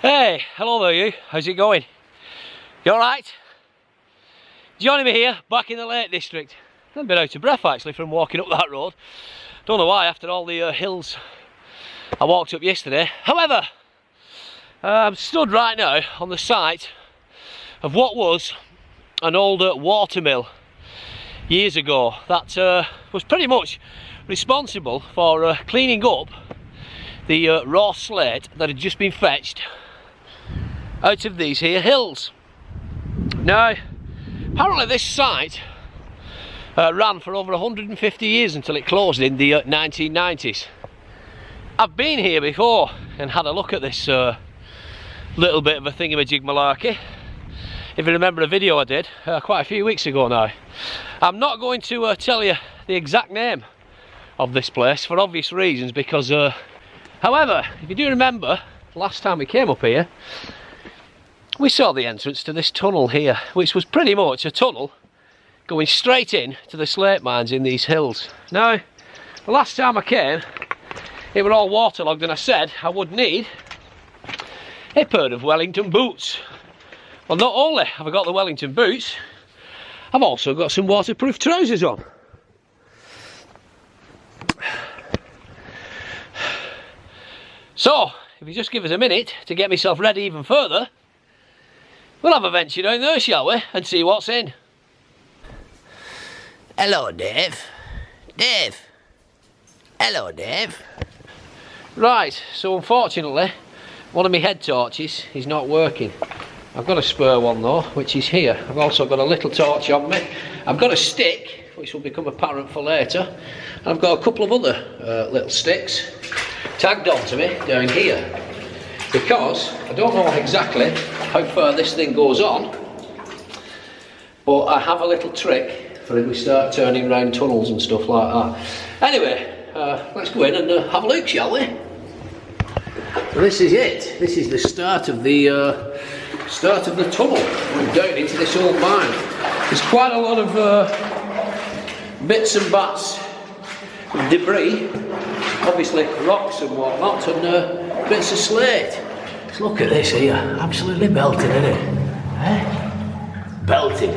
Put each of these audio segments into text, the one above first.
Hey, hello there you, how's it going? You alright? Joining me here, back in the Lake District. I'm a bit out of breath actually from walking up that road. Don't know why after all the hills I walked up yesterday. However, I'm stood right now on the site of what was an older water mill years ago that was pretty much responsible for cleaning up the raw slate that had just been fetched out of these here hills. Now, apparently this site ran for over 150 years until it closed in the 1990s. I've been here before and had a look at this little bit of a thingamajig malarkey. If you remember a video I did quite a few weeks ago now. I'm not going to tell you the exact name of this place for obvious reasons because however, if you do remember last time we came up here, we saw the entrance to this tunnel here, which was pretty much a tunnel going straight in to the slate mines in these hills. Now, the last time I came, it were all waterlogged and I said I would need a pair of Wellington boots. Well, not only have I got the Wellington boots, I've also got some waterproof trousers on. So, if you just give us a minute to get myself ready even further, we'll have a venture down there, shall we, and see what's in. Hello, Dave. Dave. Hello, Dave. Right, so unfortunately, one of my head torches is not working. I've got a spare one though, which is here. I've also got a little torch on me. I've got a stick, which will become apparent for later. And I've got a couple of other little sticks tagged onto me down here. Because I don't know exactly how far this thing goes on, but I have a little trick for if we start turning round tunnels and stuff like that. Anyway, let's go in and have a look, shall we? So this is it. This is the start of the tunnel. We're down into this old mine. There's quite a lot of bits and bats, debris, obviously rocks and whatnot, and bits of slate. Let's look at this here. Absolutely belting, isn't it? Eh? Belting.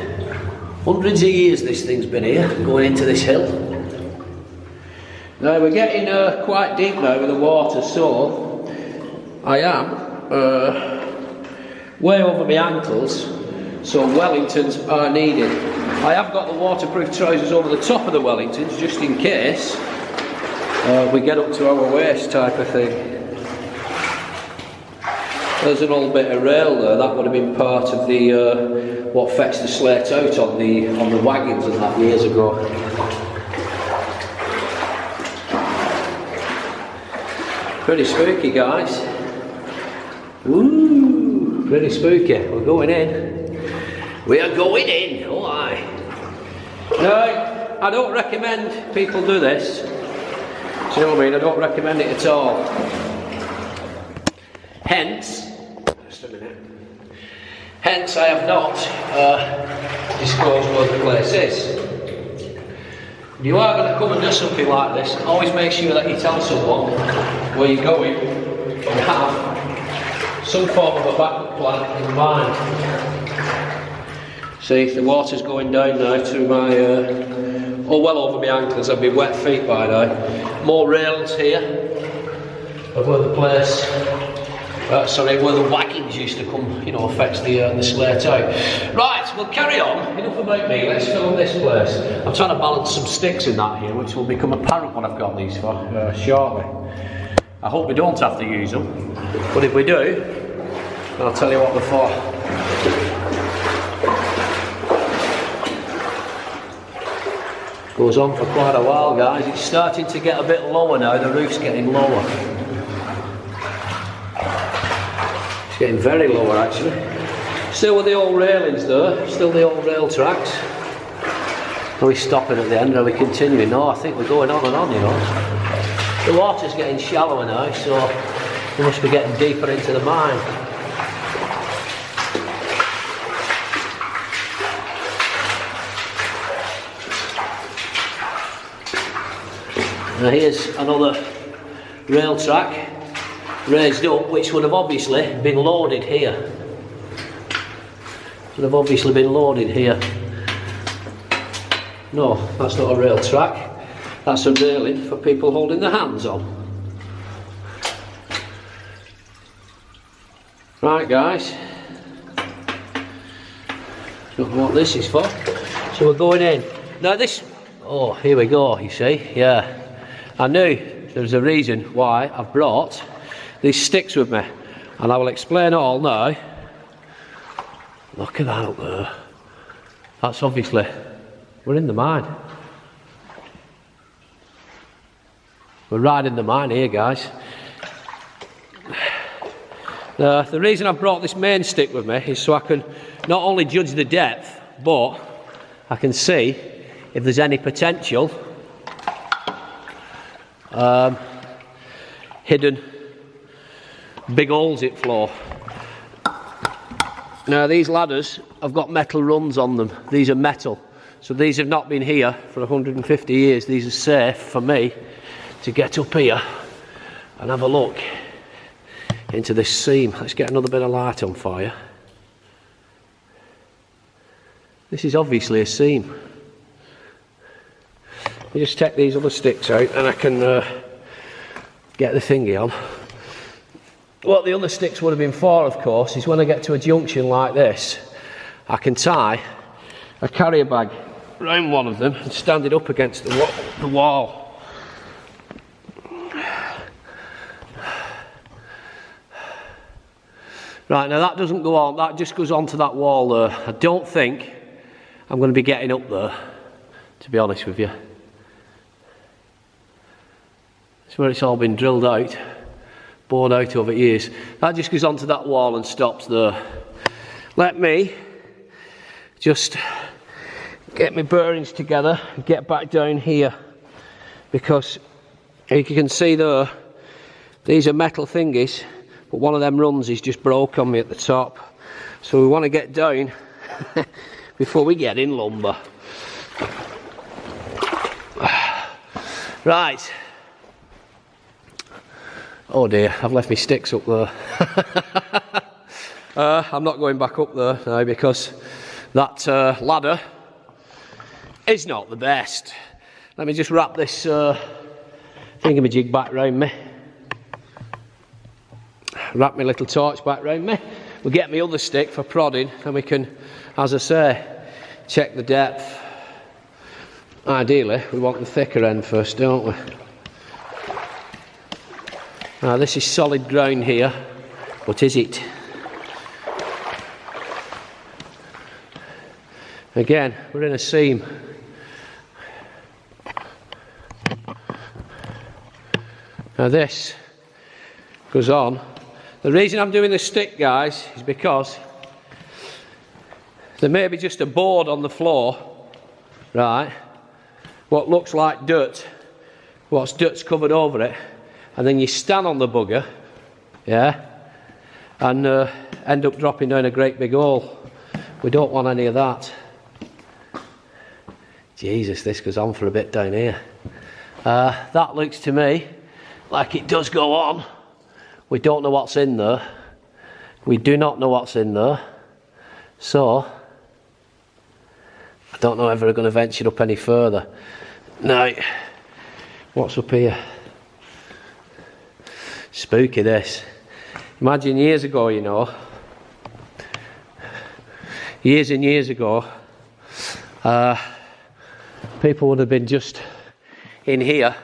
Hundreds of years this thing's been here, going into this hill. Now we're getting quite deep now with the water, so I am way over my ankles, so Wellingtons are needed. I have got the waterproof trousers over the top of the Wellingtons just in case we get up to our waist type of thing. There's an old bit of rail there, that would have been part of the what fetched the slate out on the wagons and that years ago. Pretty spooky, guys. Ooh, pretty spooky. We're going in. We are going in, oh aye. Now, I don't recommend people do this. Do you know what I mean? I don't recommend it at all. Hence, just a minute. Hence, I have not disclosed where the place is. If you are going to come and do something like this, always make sure that you tell someone where you're going and have some form of a backup plan in mind. See, the water's going down now to my, well over my ankles. I've been wet feet by now. More rails here of where the place, where the wagons used to come, you know, fetch the slate out. Right, we'll carry on. Enough about me. Let's film this place. I'm trying to balance some sticks in that here, which will become apparent what I've got these for shortly. I hope we don't have to use them, but if we do, I'll tell you what they're for. Goes on for quite a while, guys. It's starting to get a bit lower now. The roof's getting lower. It's getting very lower actually. Still with the old railings there, still the old rail tracks. Are we stopping at the end? Are we continuing? No, I think we're going on and on, you know. The water's getting shallower now, so we must be getting deeper into the mine. Now here's another rail track raised up, which would have obviously been loaded here. Would have obviously been loaded here. No, that's not a rail track. That's a railing for people holding their hands on. Right, guys. Don't know what this is for. So we're going in. Now this, oh, here we go, you see, yeah. I knew there's a reason why I've brought these sticks with me. And I will explain it all now. Look at that up there. That's obviously, we're in the mine. We're right in the mine here, guys. Now, the reason I brought this main stick with me is so I can not only judge the depth, but I can see if there's any potential hidden big holes it floor. Now these ladders have got metal rungs on them. These are metal, so these have not been here for 150 years. These are safe for me to get up here and have a look into this seam. Let's get another bit of light on for you. This is obviously a seam. You just take these other sticks out and I can get the thingy on. What the other sticks would have been for, of course, is when I get to a junction like this, I can tie a carrier bag round one of them and stand it up against the wall. Right, now that doesn't go on, that just goes onto that wall there. I don't think I'm going to be getting up there, to be honest with you. It's where it's all been drilled out, bored out over years. That just goes onto that wall and stops there. Let me just get my bearings together and get back down here, because you can see there, these are metal thingies, but one of them runs is just broke on me at the top. So we want to get down before we get in lumber. Right. Oh dear, I've left my sticks up there. I'm not going back up there now because that ladder is not the best. Let me just wrap this thingamajig back round me. Wrap my little torch back round me. We'll get my other stick for prodding and we can, as I say, check the depth. Ideally, we want the thicker end first, don't we? Now this is solid ground here, but is it? Again, we're in a seam. Now this goes on. The reason I'm doing the stick, guys, is because there may be just a board on the floor, right? What looks like dirt, what's dirt's covered over it, and then you stand on the bugger, yeah, and end up dropping down a great big hole. We don't want any of that. Jesus, this goes on for a bit down here. That looks to me like it does go on. We don't know what's in there. We do not know what's in there. So, I don't know if we're going to venture up any further. Now, what's up here? Spooky, this. Imagine years ago, you know. Years and years ago, people would have been just in here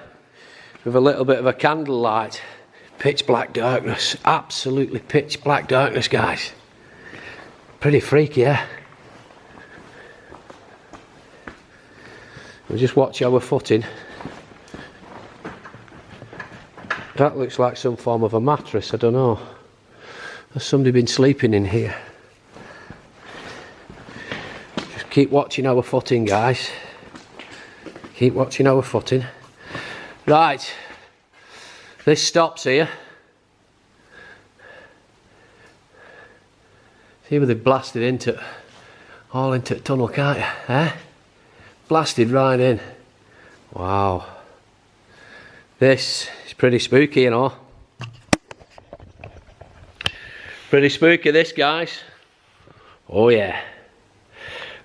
with a little bit of a candlelight. Pitch black darkness. Absolutely pitch black darkness, guys. Pretty freaky, yeah? We'll just watch our footing. That looks like some form of a mattress, I don't know. Has somebody been sleeping in here? Just keep watching our footing, guys. Keep watching our footing. Right. This stops here. See where they've blasted into, all into the tunnel, can't you? Eh? Blasted right in. Wow. This is pretty spooky, you know. Pretty spooky this, guys. Oh yeah.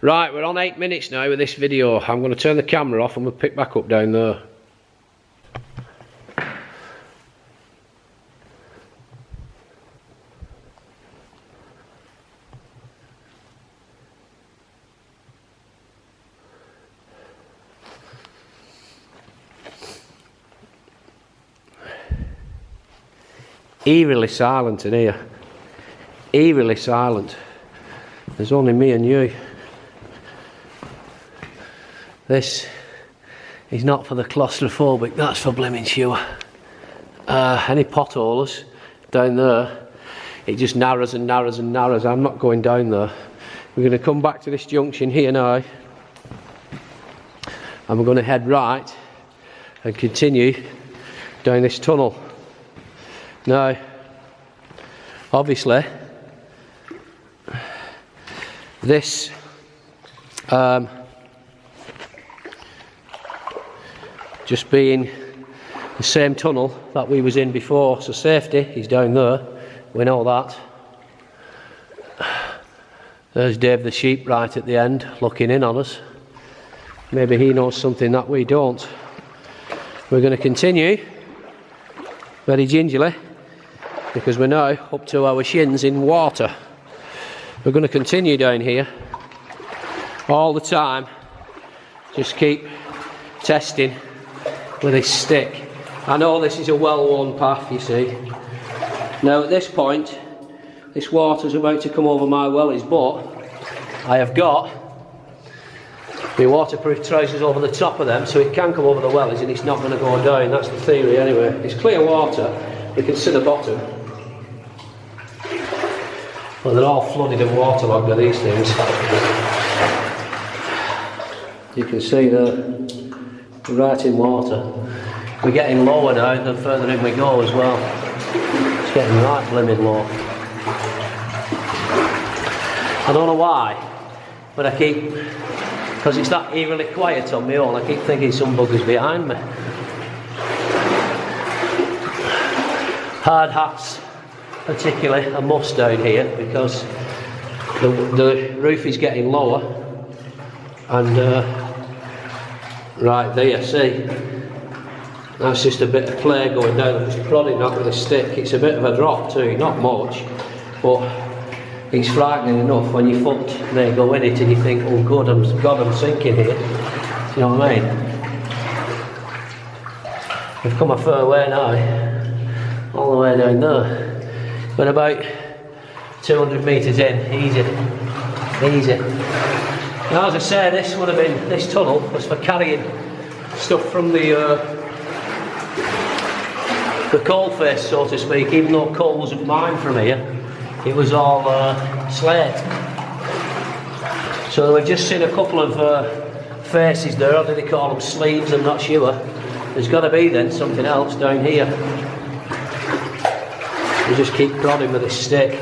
Right, we're on 8 minutes now with this video. I'm going to turn the camera off and we'll pick back up down there. Eerily silent in here. Eerily silent. There's only me and you. This is not for the claustrophobic, that's for blimmin' sure. Any potholes down there, it just narrows and narrows and narrows. I'm not going down there. We're going to come back to this junction here now, and we're going to head right and continue down this tunnel. Now, obviously, this just being the same tunnel that we was in before, so safety is down there, we know that. There's Dave the sheep right at the end looking in on us. Maybe he knows something that we don't. We're going to continue very gingerly because we're now up to our shins in water. We're going to continue down here all the time, just keep testing with this stick. I know this is a well-worn path, you see. Now at this point, this water's about to come over my wellies, but I have got my waterproof trousers over the top of them, so it can come over the wellies and it's not going to go down. That's the theory anyway. It's clear water, we can see the bottom. Well, they're all flooded and waterlogged with these things. You can see they're right in water. We're getting lower now the further in we go as well. It's getting right blimmin' low. I don't know why, but I keep, because it's that eerily quiet on my own, I keep thinking some bugger's behind me. Hard hats particularly a must down here because the roof is getting lower, and right there, see, that's just a bit of play going down. I'm just prodding that with a stick. It's a bit of a drop too, not much, but it's frightening enough when your foot may go in it and you think, oh God, I'm sinking here. You know what I mean? We've come a fair way now, all the way down there. We're about 200 metres in, easy, easy. Now, as I say, this tunnel was for carrying stuff from the coal face, so to speak. Even though coal wasn't mined from here, it was all slate. So we've just seen a couple of faces there. Or do they call them sleeves? I'm not sure. There's got to be then something else down here. We just keep prodding with this stick.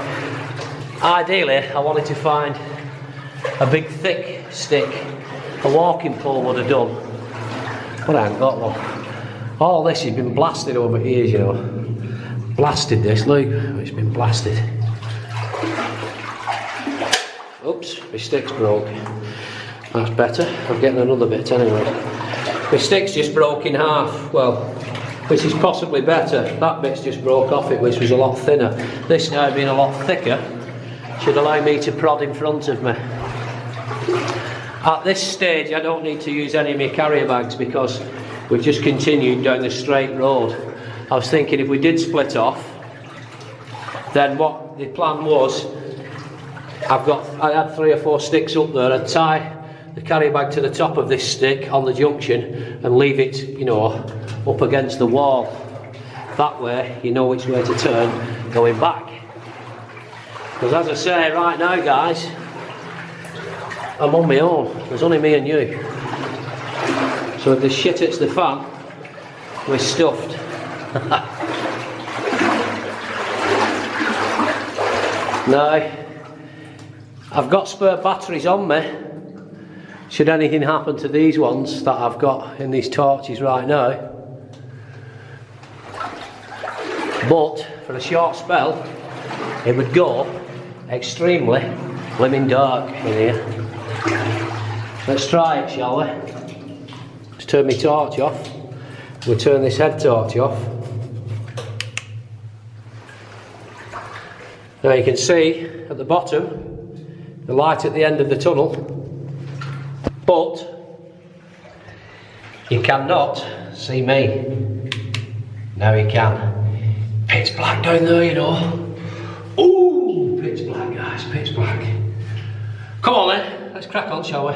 Ideally, I wanted to find a big thick stick. A walking pole would have done, but I haven't got one. All this has been blasted over here, you know. Blasted this, look, it's been blasted. Oops, my stick's broke. That's better, I'm getting another bit anyway. My stick's just broke in half, well, which is possibly better. That bit's just broke off it, which was a lot thinner. This now being a lot thicker should allow me to prod in front of me. At this stage I don't need to use any of my carrier bags because we've just continued down the straight road. I was thinking if we did split off, then what the plan was, I had 3 or 4 sticks up there. I'd tie the carrier bag to the top of this stick on the junction and leave it, you know, up against the wall. That way you know which way to turn going back. Because as I say right now, guys, I'm on my own. There's only me and you. So if the shit hits the fan, we're stuffed. Now, I've got spare batteries on me. Should anything happen to these ones that I've got in these torches right now. But for a short spell, it would go extremely blimmin' dark in here. Let's try it, shall we? Let's turn my torch off. We'll turn this head torch off. Now you can see at the bottom the light at the end of the tunnel, but you cannot see me. Now you can. Pitch black down there, you know. Ooh, pitch black, guys, pitch black. Come on then, let's crack on, shall we?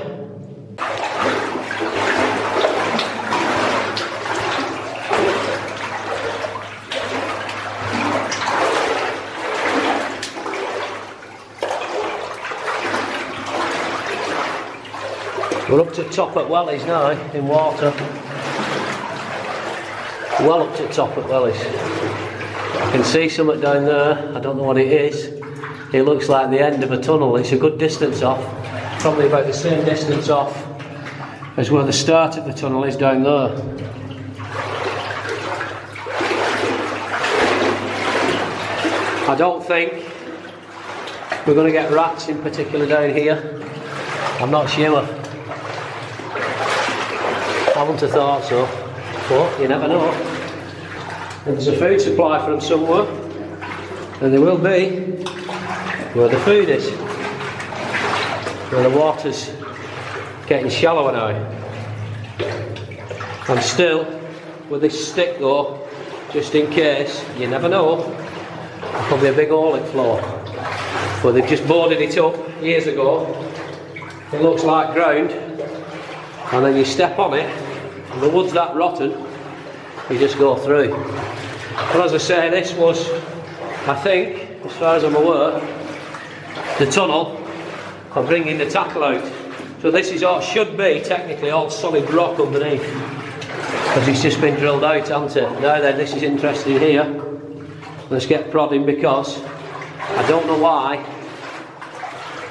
We're up to the top at Wellies now, in water. Well up to the top at Wellies. I can see something down there, I don't know what it is. It looks like the end of a tunnel. It's a good distance off, probably about the same distance off as where the start of the tunnel is down there. I don't think we're going to get rats in particular down here. I'm not sure. I wouldn't have thought so, but you never know. If there's a food supply from somewhere, and there will be where the food is, where the water's getting shallower now. I'm still with this stick though, just in case, you never know, there'll probably a big hole it floor. But they've just boarded it up years ago. It looks like ground, and then you step on it, and the wood's that rotten, you just go through. But as I say, this was, I think, as far as I'm aware, the tunnel for bringing the tackle out. So this is all, should be technically all solid rock underneath, because it's just been drilled out, hasn't it? Now then, this is interesting here. Let's get prodding, because I don't know why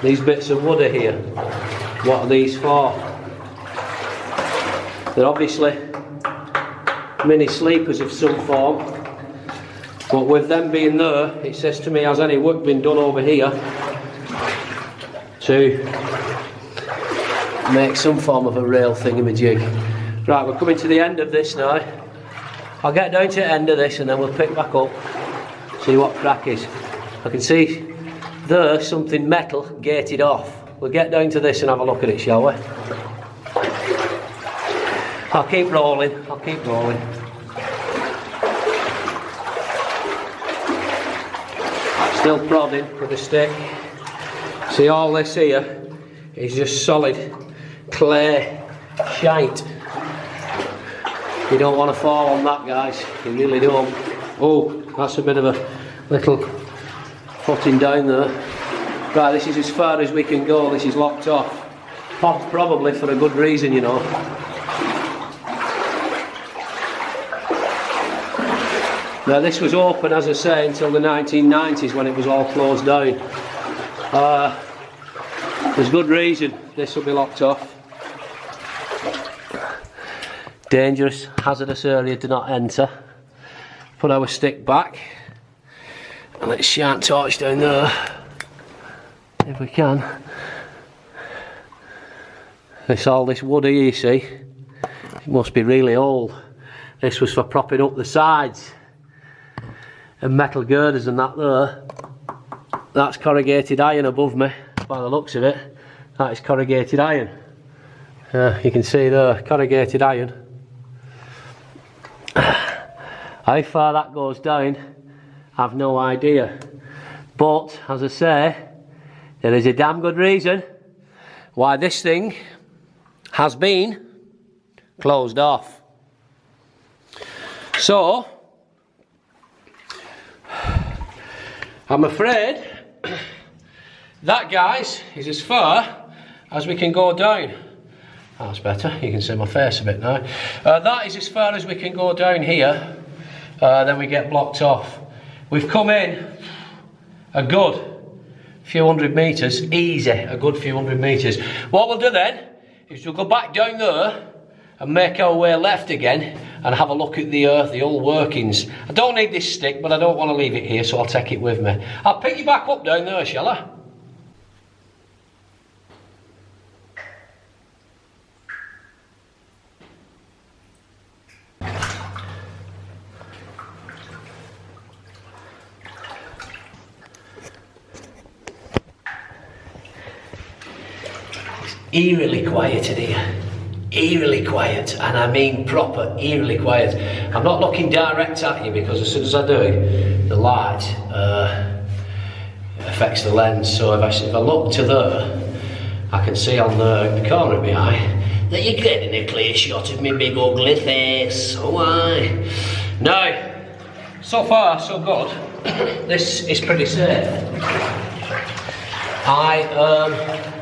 these bits of wood are here. What are these for? They're obviously mini sleepers of some form, but with them being there, it says to me, has any work been done over here to make some form of a rail thingamajig? Right, we're coming to the end of this now. I'll get down to the end of this and then we'll pick back up, see what crack is. I can see there something metal gated off. We'll get down to this and have a look at it, shall we? I'll keep rolling, I'll keep rolling. Still prodding with the stick. See, all this here is just solid clay shite. You don't want to fall on that, guys, you really don't. Oh, that's a bit of a little footing down there. Right, this is as far as we can go, this is locked off. Probably for a good reason, you know. Now this was open, as I say, until the 1990s when it was all closed down. There's good reason this will be locked off. Dangerous, hazardous area, do not enter. Put our stick back. And let's shine torch down there, if we can. All this wood here, you see, it must be really old. This was for propping up the sides. And metal girders and that there. That's corrugated iron above me, by the looks of it. That is corrugated iron. You can see there, corrugated iron. How far that goes down, I've no idea. But, as I say, there is a damn good reason why this thing has been closed off. So, I'm afraid that, guys, is as far as we can go down. That's better, you can see my face a bit now. That is as far as we can go down here, then we get blocked off. We've come in a good few hundred metres, easy, a good few hundred metres. What we'll do then is we'll go back down there and make our way left again, and have a look at the old workings. I don't need this stick, but I don't want to leave it here, so I'll take it with me. I'll pick you back up down there, shall I? Eerily quiet in here, eerily quiet, and I mean proper eerily quiet. I'm not looking direct at you because as soon as I do, the light affects the lens. So if I look to there, I can see on the corner of my eye that you're getting a clear shot of me big ugly face. Oh aye. Now, so far so good. This is pretty safe.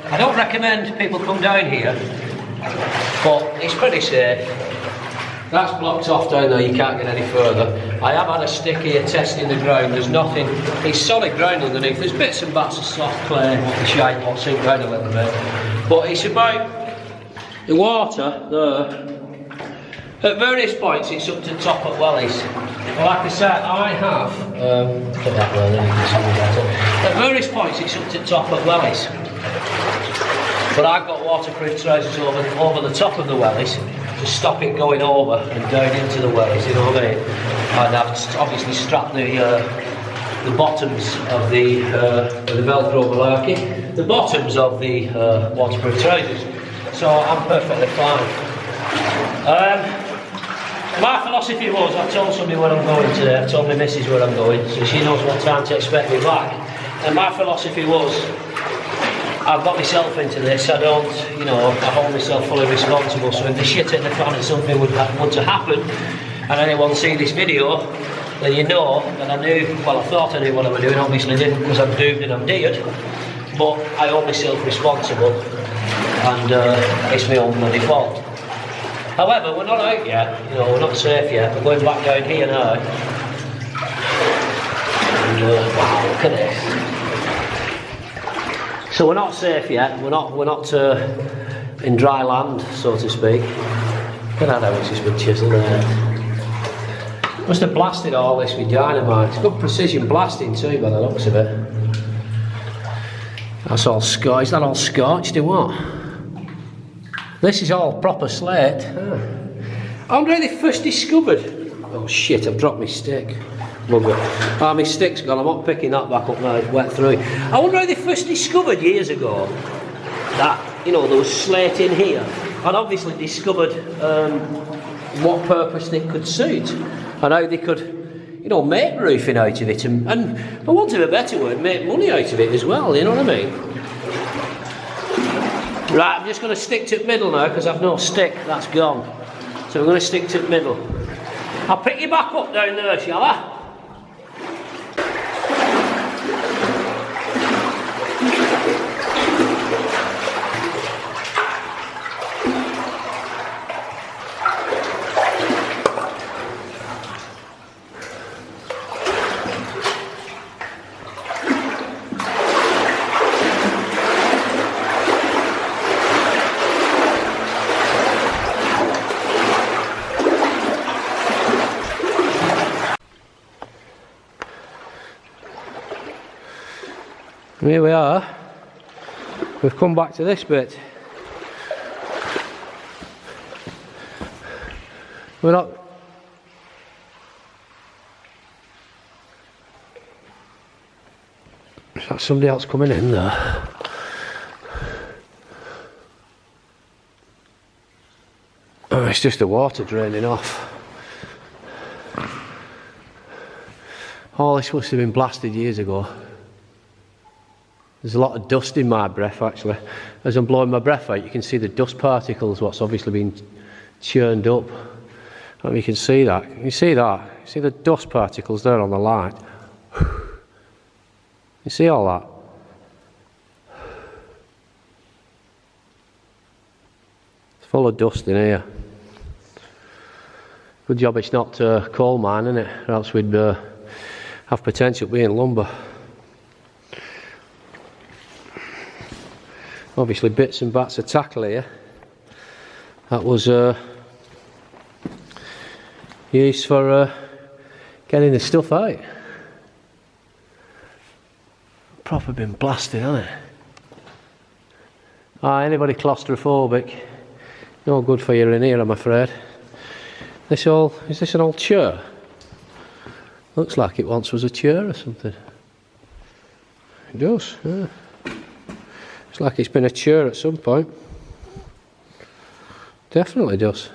I don't recommend people come down here, but it's pretty safe. That's blocked off down there, you can't get any further. I have had a stick here testing the ground, there's nothing, it's solid ground underneath. There's bits and bats of soft clay, what shite, what sink down a little bit. But it's about the water there. At various points it's up to the top at wellies. Well, like I said, I have, put that there, then you can see me better. At various points it's up to the top at wellies. But I've got waterproof trousers over the top of the wellies to stop it going over and down into the wellies, you know what I mean? And I've obviously strapped the bottoms of the Velcro malarkey, the bottoms of the waterproof trousers, so I'm perfectly fine. My philosophy was, I told somebody where I'm going today, I told my missus where I'm going, so she knows what time to expect me back. And my philosophy was, I've got myself into this, I don't, you know, I hold myself fully responsible, so if the shit hit the fan and something would to happen, and anyone see this video, then you know that I knew, well I thought I knew what I was doing, obviously didn't because I'm doomed and I'm dead, but I hold myself responsible, and it's my own bloody fault. However, we're not out yet, you know, we're not safe yet, we're going back down here now, and wow, look at this. So we're not safe yet, we're not in dry land, so to speak. Look at how it's just been chiselled there. Must have blasted all this with dynamite. It's good precision blasting too by the looks of it. That's all scorched, is that all scorched or what? This is all proper slate. I wonder how they first discovered. Oh shit, I've dropped my stick. Bugger. Ah, my stick's gone, I'm not picking that back up now, it's wet through. I wonder how they first discovered years ago that, you know, there was slate in here, and obviously discovered what purpose it could suit, and how they could, you know, make roofing out of it, and for want of a better word, make money out of it as well, you know what I mean? Right, I'm just going to stick to the middle now, because I've no stick, that's gone. So I'm going to stick to the middle. I'll pick you back up down there, shall I? Here we are, we've come back to this bit. We're not... Is that somebody else coming in there? Oh, it's just the water draining off. All this must have been blasted years ago. There's a lot of dust in my breath actually. As I'm blowing my breath out you can see the dust particles, what's obviously been churned up. I don't know if you can see that. Can you see that? You see the dust particles there on the light? You see all that? It's full of dust in here. Good job it's not a coal mine, isn't it? Or else we'd have potential being lumber. Obviously bits and bats of tackle here. That was used for getting the stuff out. Proper been blasted, hasn't it? Anybody claustrophobic, no good for you in here, I'm afraid. Is this an old chair? Looks like it once was a chair or something. It does, yeah. Looks like it's been a chair at some point. Definitely does.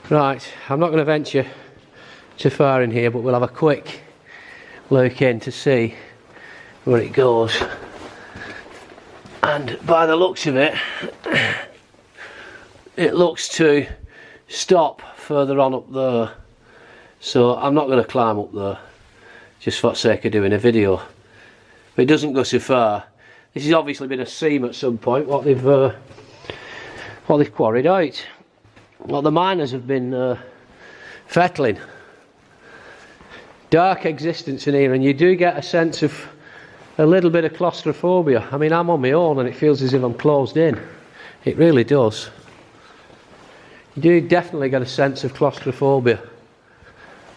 Right, I'm not going to venture too far in here, but we'll have a quick look in to see where it goes. And by the looks of it, it looks to stop further on up there. So I'm not going to climb up there, just for the sake of doing a video. But it doesn't go so far. This has obviously been a seam at some point, what they've quarried out. What the miners have been fettling. Dark existence in here, and you do get a sense of a little bit of claustrophobia. I mean, I'm on my own and it feels as if I'm closed in. It really does. You do definitely get a sense of claustrophobia.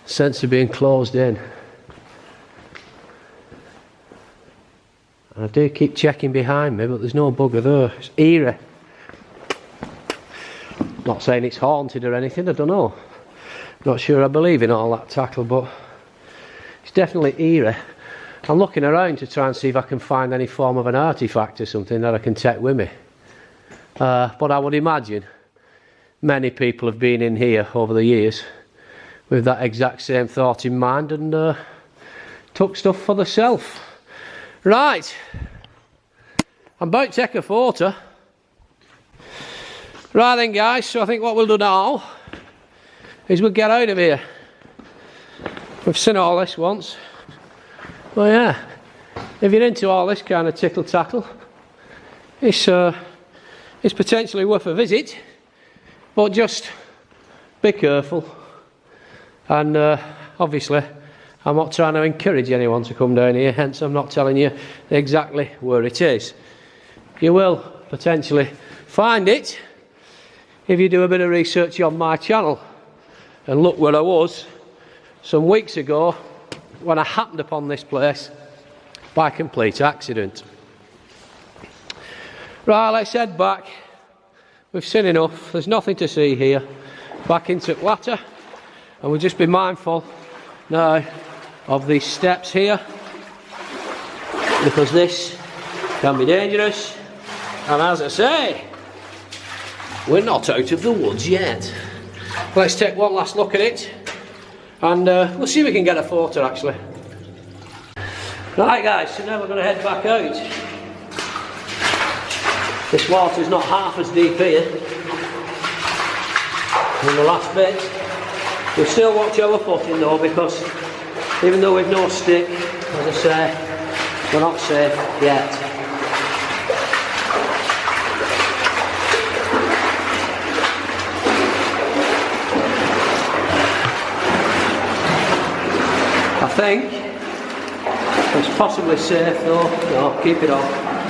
A sense of being closed in. And I do keep checking behind me, but there's no bugger there. It's eerie. Not saying it's haunted or anything, I don't know. Not sure I believe in all that tackle, but it's definitely eerie. I'm looking around to try and see if I can find any form of an artefact or something that I can take with me. But I would imagine many people have been in here over the years with that exact same thought in mind and took stuff for themselves. Right, I'm about to take a photo. Right then guys, so I think what we'll do now is we'll get out of here. We've seen all this once. Well, yeah, if you're into all this kind of tickle tackle, it's potentially worth a visit, but just be careful. And obviously, I'm not trying to encourage anyone to come down here, hence I'm not telling you exactly where it is. You will potentially find it if you do a bit of research on my channel and look where I was some weeks ago when I happened upon this place by complete accident. Right, let's head back. We've seen enough. There's nothing to see here. Back into Water, and we'll just be mindful now of these steps here, because this can be dangerous. And as I say, we're not out of the woods yet. Let's take one last look at it, and we'll see if we can get a photo actually. Right guys, so now we're going to head back out. This water's not half as deep here in the last bit. We'll still watch our footing though, because even though we've no stick, as I say, we're not safe yet. I think it's possibly safe though. No, keep it on.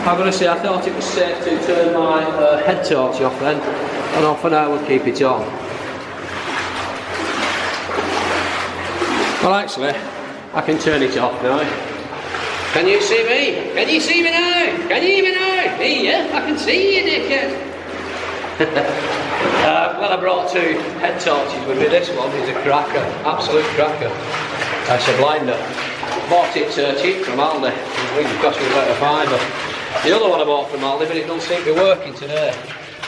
I'm going to say I thought it was safe to turn my head torch off then, and for now we'll keep it on. Well actually, I can turn it off now. Can you see me? Can you see me now? Can you hear me now? Here, I can see you, dickhead. Well, I brought two head torches with me. This one is a cracker, absolute cracker. It's a blinder. Bought it cheap from Aldi. I think it cost me about £5. The other one I bought from Aldi, but it doesn't seem to be working today.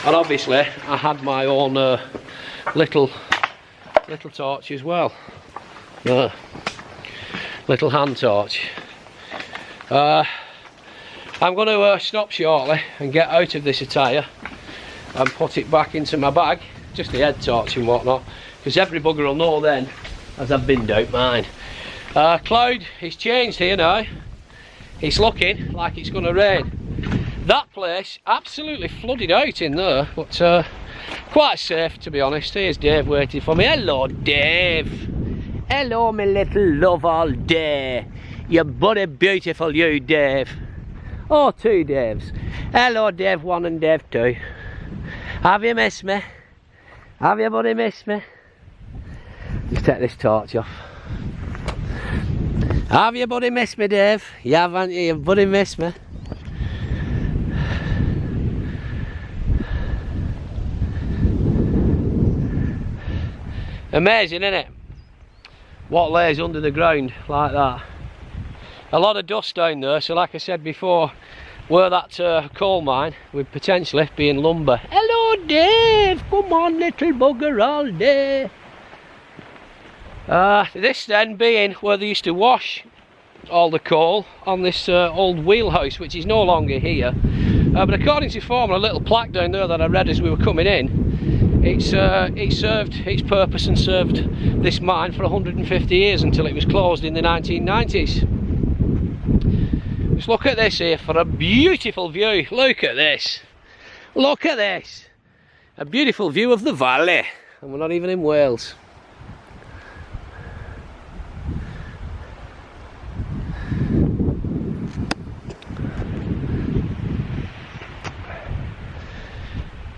And obviously, I had my own little torch as well. Little hand torch. I'm going to stop shortly and get out of this attire and put it back into my bag, just the head torch and whatnot, because every bugger will know then as I've binned out mine. Cloud is changed here now. It's looking like it's going to rain. That place absolutely flooded out in there, but quite safe to be honest. Here's Dave waiting for me. Hello Dave. Hello my little love all day. You bloody beautiful you Dave. Oh, two Daves. Hello Dave 1 and Dave 2. Have you missed me? Have you, buddy, missed me? Just take this torch off. Have you, buddy, missed me, Dave? You haven't you? Buddy, missed me. Amazing, isn't it? What lays under the ground like that. A lot of dust down there, so like I said before, were that coal mine would potentially be in lumber. Hello, Dave! Come on, little bugger, all day. This then being where they used to wash all the coal on this old wheelhouse, which is no longer here. But according to former, a little plaque down there that I read as we were coming in, it served its purpose and served this mine for 150 years until it was closed in the 1990s. Just look at this here for a beautiful view. Look at this. Look at this. A beautiful view of the valley. And we're not even in Wales.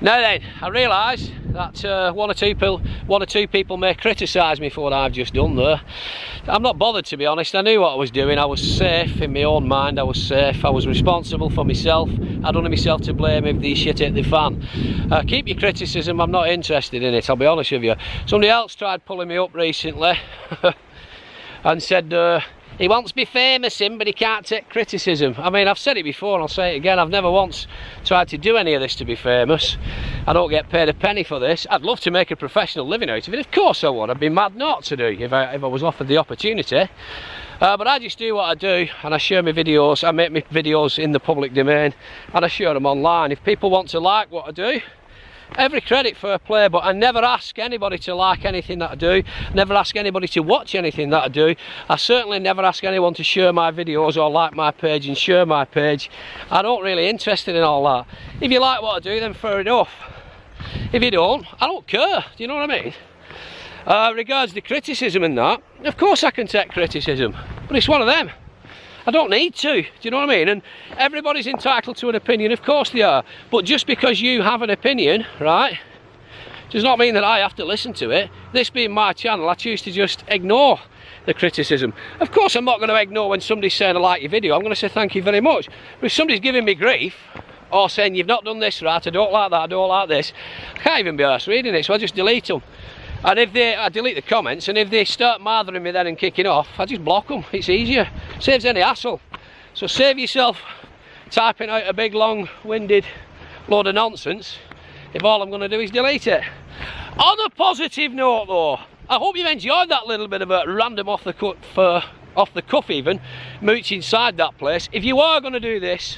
Now then, I realise that one or two people may criticise me for what I've just done there. I'm not bothered, to be honest. I knew what I was doing. I was safe in my own mind. I was safe. I was responsible for myself. I'd only myself to blame if the shit hit the fan. Keep your criticism. I'm not interested in it, I'll be honest with you. Somebody else tried pulling me up recently and said he wants to be famous but he can't take criticism. I mean, I've said it before and I'll say it again. I've never once tried to do any of this to be famous. I don't get paid a penny for this. I'd love to make a professional living out of it. Of course I would. I'd be mad not to do if I was offered the opportunity. But I just do what I do, and I share my videos. I make my videos in the public domain and I share them online. If people want to like what I do, every credit, fair play, but I never ask anybody to like anything that I do. Never ask anybody to watch anything that I do. I certainly never ask anyone to share my videos or like my page and share my page. I'm not really interested in all that. If you like what I do, then fair enough. If you don't, I don't care. Do you know what I mean? Regards the criticism and that, of course I can take criticism, but it's one of them. I don't need to, do you know what I mean? And everybody's entitled to an opinion, of course they are. But just because you have an opinion, right, does not mean that I have to listen to it. This being my channel, I choose to just ignore the criticism. Of course I'm not going to ignore when somebody's saying I like your video. I'm going to say thank you very much. But if somebody's giving me grief, or saying you've not done this right, I don't like that, I don't like this, I can't even be arsed reading it, so I just delete them. And if I delete the comments, and if they start mothering me then and kicking off, I just block them. It's easier, saves any hassle. So save yourself typing out a big long-winded load of nonsense if all I'm going to do is delete it. On a positive note though, I hope you've enjoyed that little bit of a random off the cuff even mooch inside that place. If you are going to do this,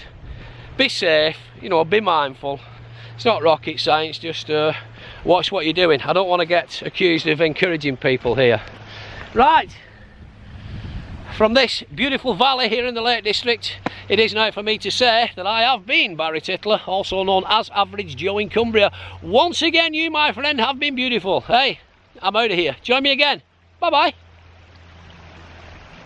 be safe, you know, be mindful. It's not rocket science, just watch what you're doing. I don't want to get accused of encouraging people here. Right, from this beautiful valley here in the Lake District, it is now for me to say that I have been Barry Tittler, also known as Average Joe in Cumbria. Once again, you, my friend, have been beautiful. Hey, I'm out of here. Join me again. Bye-bye.